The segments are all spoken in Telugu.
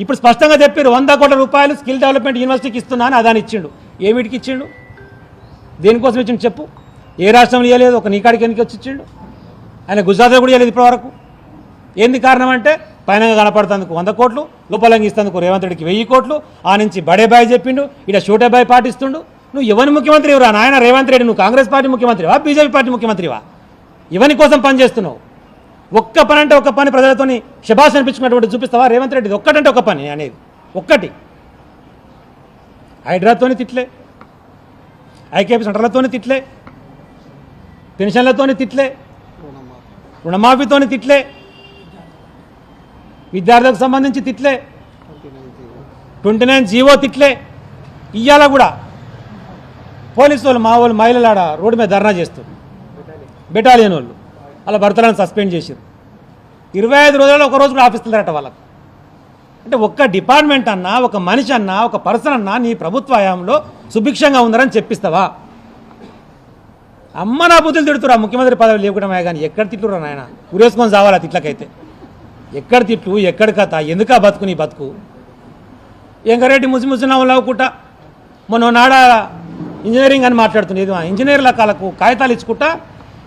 ఇప్పుడు స్పష్టంగా చెప్పారు 100 కోట్ల రూపాయలు స్కిల్ డెవలప్మెంట్ యూనివర్సిటీకి ఇస్తున్నా అని అదాని ఇచ్చిండు. ఏమిటికి ఇచ్చిండు, దేనికోసం ఇచ్చిండు చెప్పు? ఏ రాష్ట్రంలో ఇవ్వలేదు, ఒక నీకాడికి ఎందుకు వచ్చి ఇచ్చిండు? ఆయన గుజరాత్లో కూడా ఇవ్వలేదు ఇప్పటివరకు. ఏంది కారణం అంటే పైన కనపడుతుందుకు 100 కోట్లు, లోపలంగా ఇస్తందుకు రేవంత్ రెడ్డికి 1000 కోట్లు, ఆ నుంచి బడే బాయ్ చెప్పిండు, ఇక్కడ షోటే బాయ్ పాటిస్తుండు. నువ్వు ఎవరి ముఖ్యమంత్రి ఎవరా నాయన రేవంత్ రెడ్డి? నువ్వు కాంగ్రెస్ పార్టీ ముఖ్యమంత్రివా, బీజేపీ పార్టీ ముఖ్యమంత్రివా? ఎవరి కోసం పనిచేస్తున్నావు? ఒక్క పని అంటే ఒక్క పని ప్రజలతోని శభాష్ అనిపించుకున్నటువంటి చూపిస్తావా రేవంత్ రెడ్డి? ఒక్కటంటే ఒక పని అనేది ఒక్కటి. హైడ్రాతోని తిట్లే, ఐకేపీ సెంటర్లతోని తిట్లే, పెన్షన్లతోని తిట్లే, రుణమాఫీతోని తిట్లే, విద్యార్థులకు సంబంధించి తిట్లే, 29 జీవో తిట్లే. ఇయ్యాల కూడా పోలీసు వాళ్ళు మా వాళ్ళు మహిళలు ఆడ రోడ్డు మీద ధర్నా చేస్తారు, బెటాలియన్ వాళ్ళు అలా భర్తలను సస్పెండ్ చేశారు. 25 రోజుల్లో ఒక రోజు కూడా ఆఫీస్ వెళ్తారట వాళ్ళకు. అంటే ఒక్క డిపార్ట్మెంట్ అన్నా, ఒక మనిషి అన్నా, ఒక పర్సన్ అన్నా నీ ప్రభుత్వ హయాంలో సుభిక్షంగా ఉందని చెప్పిస్తావా? అమ్మ నా బుద్ధులు తిడుతురా ముఖ్యమంత్రి పదవి లేకుండా, కానీ ఎక్కడ తిట్టురా నాయన? ఉరేసుకొని చావాలా తిట్లకైతే? ఎక్కడ తిట్లు, ఎక్కడ కథ, ఎందుకా బతుకు నీ బతుకు? ఎంకరెడ్డి ముసిముసినా నవ్వుకుంటా మొన్న నాడ ఇంజనీరింగ్ అని మాట్లాడుతుంది. ఇంజనీర్ల కాలకు కాగితాలు ఇచ్చుకుంటా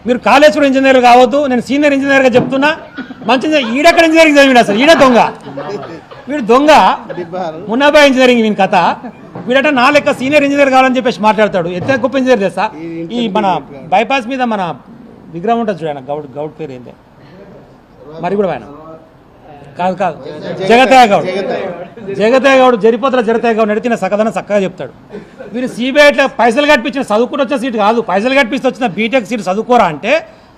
మీరు కాళేశ్వరం ఇంజనీర్ కావద్దు, నేను సీనియర్ ఇంజనీర్గా చెప్తున్నా. మంచి ఈడెక్కడ ఇంజనీరింగ్ చదివిండు అసలు? ఈడ దొంగ, వీడు దొంగ. మున్నాబాయ్ ఇంజనీరింగ్ వీని కథ. వీడట నా లెక్క సీనియర్ ఇంజనీర్ కావాలని చెప్పేసి మాట్లాడతాడు. ఎంత గొప్ప ఇంజనీర్ చేస్తా. ఈ మన బైపాస్ మీద మన విగ్రహం ఉంటుంది చూడ, గౌడ్ పేరు ఏంటి మరి కూడా ఆయన కాదు జగతయ్య గౌడ్ జరిపోతల జగతయ్య గౌడ్ నడిచిన సకదన చక్కగా చెప్తాడు. వీరు సిబిఐట్లో పైసలు కట్టించిన చదువుకుని వచ్చిన సీటు కాదు, పైసలు కట్టిస్తే వచ్చిన బీటెక్ సీటు చదువుకోరా అంటే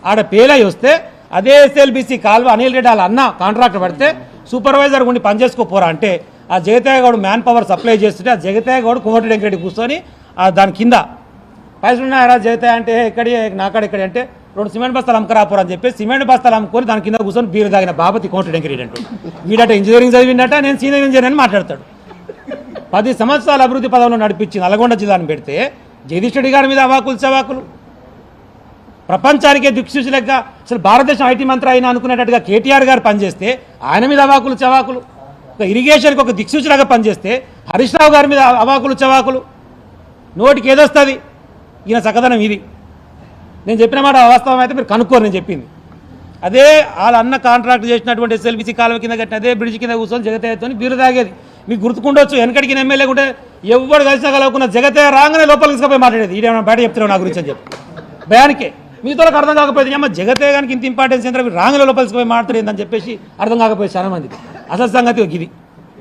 ఆడ పేలై వస్తే అదే ఎస్ఎల్బీసీ కాల్వ అనిల్ రెడ్డి వాళ్ళ అన్న కాంట్రాక్ట్ పడితే సూపర్వైజర్ ఉండి పనిచేసుకోపోరా అంటే ఆ Jagataiah Goud man power supply చేస్తుంటే ఆ జగతయ్య గౌడ్ కోమటి వెంకరెడ్డి కూర్చొని దాని కింద పైసలు ఉన్నాయరా జగతయ్య అంటే ఎక్కడి నాకాడ ఎక్కడి అంటే 2 సిమెంట్ బస్తాలు అమ్మకరాపోరు అని చెప్పి సిమెంట్ బస్తాలు అమ్ముకొని దాని కింద కూర్చొని బీరు తాగిన బాబతి కోమటి వెంకరెడ్డి అంటూ. వీడట ఇంజనీరింగ్ చదివిందట, నేను సీనియర్ ఇంజనీర్ అని మాట్లాడతాడు. 10 సంవత్సరాల అభివృద్ధి పదంలో నడిపించి నల్గొండ జిల్లాను పెడితే జగదీష్ రెడ్డి గారి మీద అవాకులు చవాకులు, ప్రపంచానికే దిక్సూచిలెక్క అసలు భారతదేశం ఐటీ మంత్రి అయినా అనుకునేటట్టుగా కేటీఆర్ గారు పనిచేస్తే ఆయన మీద అవాకులు చవాకులు, ఒక ఇరిగేషన్కి ఒక దిక్సూచిలాగా పనిచేస్తే హరీష్ రావు గారి మీద అవాకులు చవాకులు. నోటికి ఏదొస్తుంది? ఈయన చక్కదనం ఇది. నేను చెప్పిన మాట వాస్తవం అయితే మీరు కనుక్కోరు. నేను చెప్పింది అదే. వాళ్ళ అన్న కాంట్రాక్ట్ చేసినటువంటి ఎస్ఎల్బీసీ కాలువ కింద కట్టిన అదే బ్రిడ్జ్ కింద కూర్చొని జగతయ్యతో బీరు తాగేది. మీకు గుర్తుకుండొచ్చు, వెనకడికి ఎమ్మెల్యే ఉంటే ఎవరు కలిసినా కలవకున్న జగతయ్య రాగానే లోపలికి తీసుకుపోయి మాట్లాడేది. ఈడేమైనా బయట చెప్తున్నావు నా గురించి అని చెప్పి భయానికే. మీతో అర్థం కాకపోతే అమ్మ జగతయ్య గారికి ఇంత ఇంపార్టెన్స్ ఏంటంటే మీరు రాగానే లోపలికి తీసుకుపోయి మాట్లాడేది అని చెప్పేసి అర్థం కాకపోతే చాలా మందికి. అసలు సంగతి ఇది.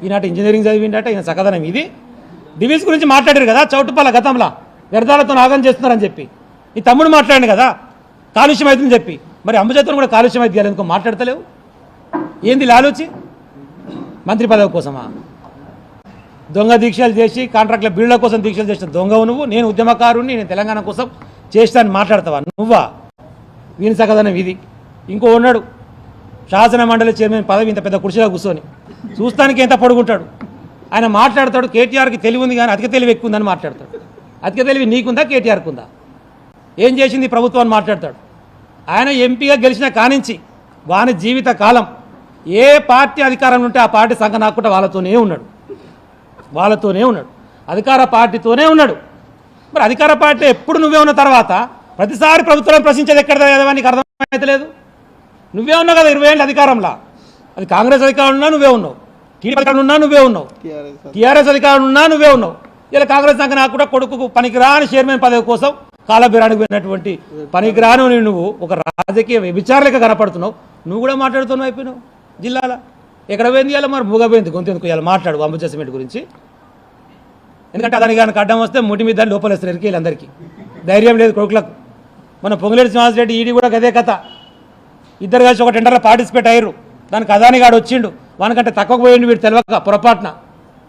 ఈనాటి ఇంజనీరింగ్ చదివిండట, ఈయన చక్కదనం ఇది. డివిజన్స్ గురించి మాట్లాడారు కదా చౌటుపల్ల గతంలో వ్యర్థాలతో నాగం చేస్తున్నారని చెప్పి. ఈ తమ్ముడు మాట్లాడింది కదా కాలుష్యం అవుతుందని చెప్పి. మరి అంబచేతులు కూడా కాలుష్యం అయితే ఎందుకో మాట్లాడతలేవు? ఏంది లాలోచి? మంత్రి పదవి కోసమా? దొంగ దీక్షలు చేసి కాంట్రాక్ట్ల బిల్లుల కోసం దీక్షలు చేసిన దొంగవు నువ్వు. నేను ఉద్యమకారుని, నేను తెలంగాణ కోసం చేస్తానని మాట్లాడతావా నువ్వా? వీని సకదనం ఇది. ఇంకో ఉన్నాడు శాసన మండలి చైర్మన్ పదవి, ఇంత పెద్ద కుర్చీగా కూర్చొని చూస్తానికి ఎంత పొడుగుంటాడు. ఆయన మాట్లాడతాడు కేటీఆర్కి తెలివి ఉంది కానీ అధిక తెలివి ఎక్కువ ఉందని మాట్లాడతాడు. అధిక తెలివి నీకుందా కేటీఆర్కి ఉందా? ఏం చేసింది ప్రభుత్వం అని మాట్లాడతాడు. ఆయన ఎంపీగా గెలిచిన కానించి వాని జీవిత కాలం ఏ పార్టీ అధికారంలో ఉంటే ఆ పార్టీ సంఘ నాకుంటే వాళ్ళతోనే ఉన్నాడు, అధికార పార్టీతోనే ఉన్నాడు. మరి అధికార పార్టీ ఎప్పుడు నువ్వే ఉన్న తర్వాత ప్రతిసారి ప్రభుత్వాన్ని ప్రశ్నించేది ఎక్కడ కదా నీకు అర్థమైతలేదు. నువ్వే ఉన్నావు కదా 20 ఏళ్ళ అధికారంలో. అది కాంగ్రెస్ అధికారంలో ఉన్నా నువ్వే ఉన్నావు, టీడీపీ అధికారంలో ఉన్నా నువ్వే ఉన్నావు, టీఆర్ఎస్ అధికారంలో ఉన్నా నువ్వే ఉన్నావు. ఇలా కాంగ్రెస్ సంఘ నాకుండా కొడుకు పనికిరాని చైర్మన్ పదవి కోసం కాలబిరానికి పోయినటువంటి పనికిరాను నువ్వు ఒక రాజకీయ వ్యభిచారులక కనపడుతున్నావు. నువ్వు కూడా మాట్లాడుతున్నావు అయిపోయినావు జిల్లాలో. ఎక్కడ పోయింది ఇలా? మరి మూగపోయింది గొంతెందుకు ఇలా మాట్లాడు అంబుజస్మెంట్ గురించి. ఎందుకంటే దానికి కానీ అడ్డం వస్తే ముటి మీద లోపలేస్తారు ఎరికేళ్ళు అందరికీ. ధైర్యం లేదు కొడుకులకు. మన పొంగులేటి శ్రీనివాసరెడ్డి ఈడీ కూడా గదే కథ. ఇద్దరు కలిసి ఒక టెండర్లో పార్టిసిపేట్ అయ్యారు. దానికి అదాని గాడు వచ్చిండు, వానికంటే తక్కువ పోయిండు వీడు తెలియక పొరపాటున.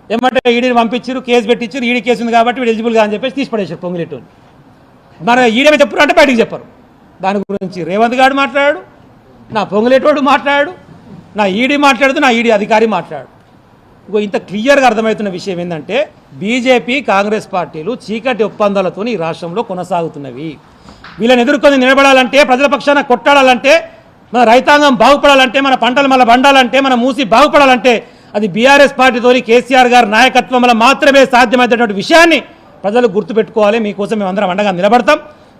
ఏమంటే ఈడీని పంపించారు, కేసు పెట్టించారు. ఈడీ కేసు ఉంది కాబట్టి వీడు ఎలిజిబుల్గా అని చెప్పేసి తీసి పడేశారు పొంగులేటిని. మరి ఈడేమో చెప్పారు అంటే బయటికి చెప్పరు. దాని గురించి రేవంత్ గారు మాట్లాడాడు, నా పొంగులేటోడు మాట్లాడాడు, నా ఈడీ మాట్లాడుతూ నా ఈడీ అధికారి మాట్లాడు. ఇంత క్లియర్గా అర్థమవుతున్న విషయం ఏంటంటే బీజేపీ కాంగ్రెస్ పార్టీలు చీకటి ఒప్పందాలతో ఈ రాష్ట్రంలో కొనసాగుతున్నవి. వీళ్ళని ఎదుర్కొని నిలబడాలంటే, ప్రజల పక్షాన కొట్టాడాలంటే, మన రైతాంగం బాగుపడాలంటే, మన పంటలు మళ్ళీ పండాలంటే, మన మూసి బాగుపడాలంటే అది బీఆర్ఎస్ పార్టీతోని కేసీఆర్ గారి నాయకత్వంలో మాత్రమే సాధ్యమైనటువంటి విషయాన్ని ప్రజలు గుర్తుపెట్టుకోవాలి. మీకోసం మేమందరం అండగా నిలబడతాం,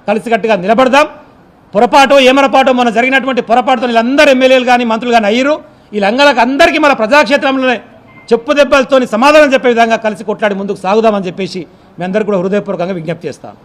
కలిసికట్టుగా నిలబడదాం. పొరపాటు ఏమరపాటు మొన్న జరిగినటువంటి పొరపాటుతో వీళ్ళందరూ ఎమ్మెల్యేలు కానీ మంత్రులు కానీ అయ్యారు. వీళ్ళందరికి అందరికీ మన ప్రజాక్షేత్రంలోనే చెప్పు దెబ్బలతోని సమాధానం చెప్పే విధంగా కలిసి కొట్లాడి ముందుకు సాగుదామని చెప్పేసి మీ అందరికీ కూడా హృదయపూర్వకంగా విజ్ఞప్తి చేస్తాను.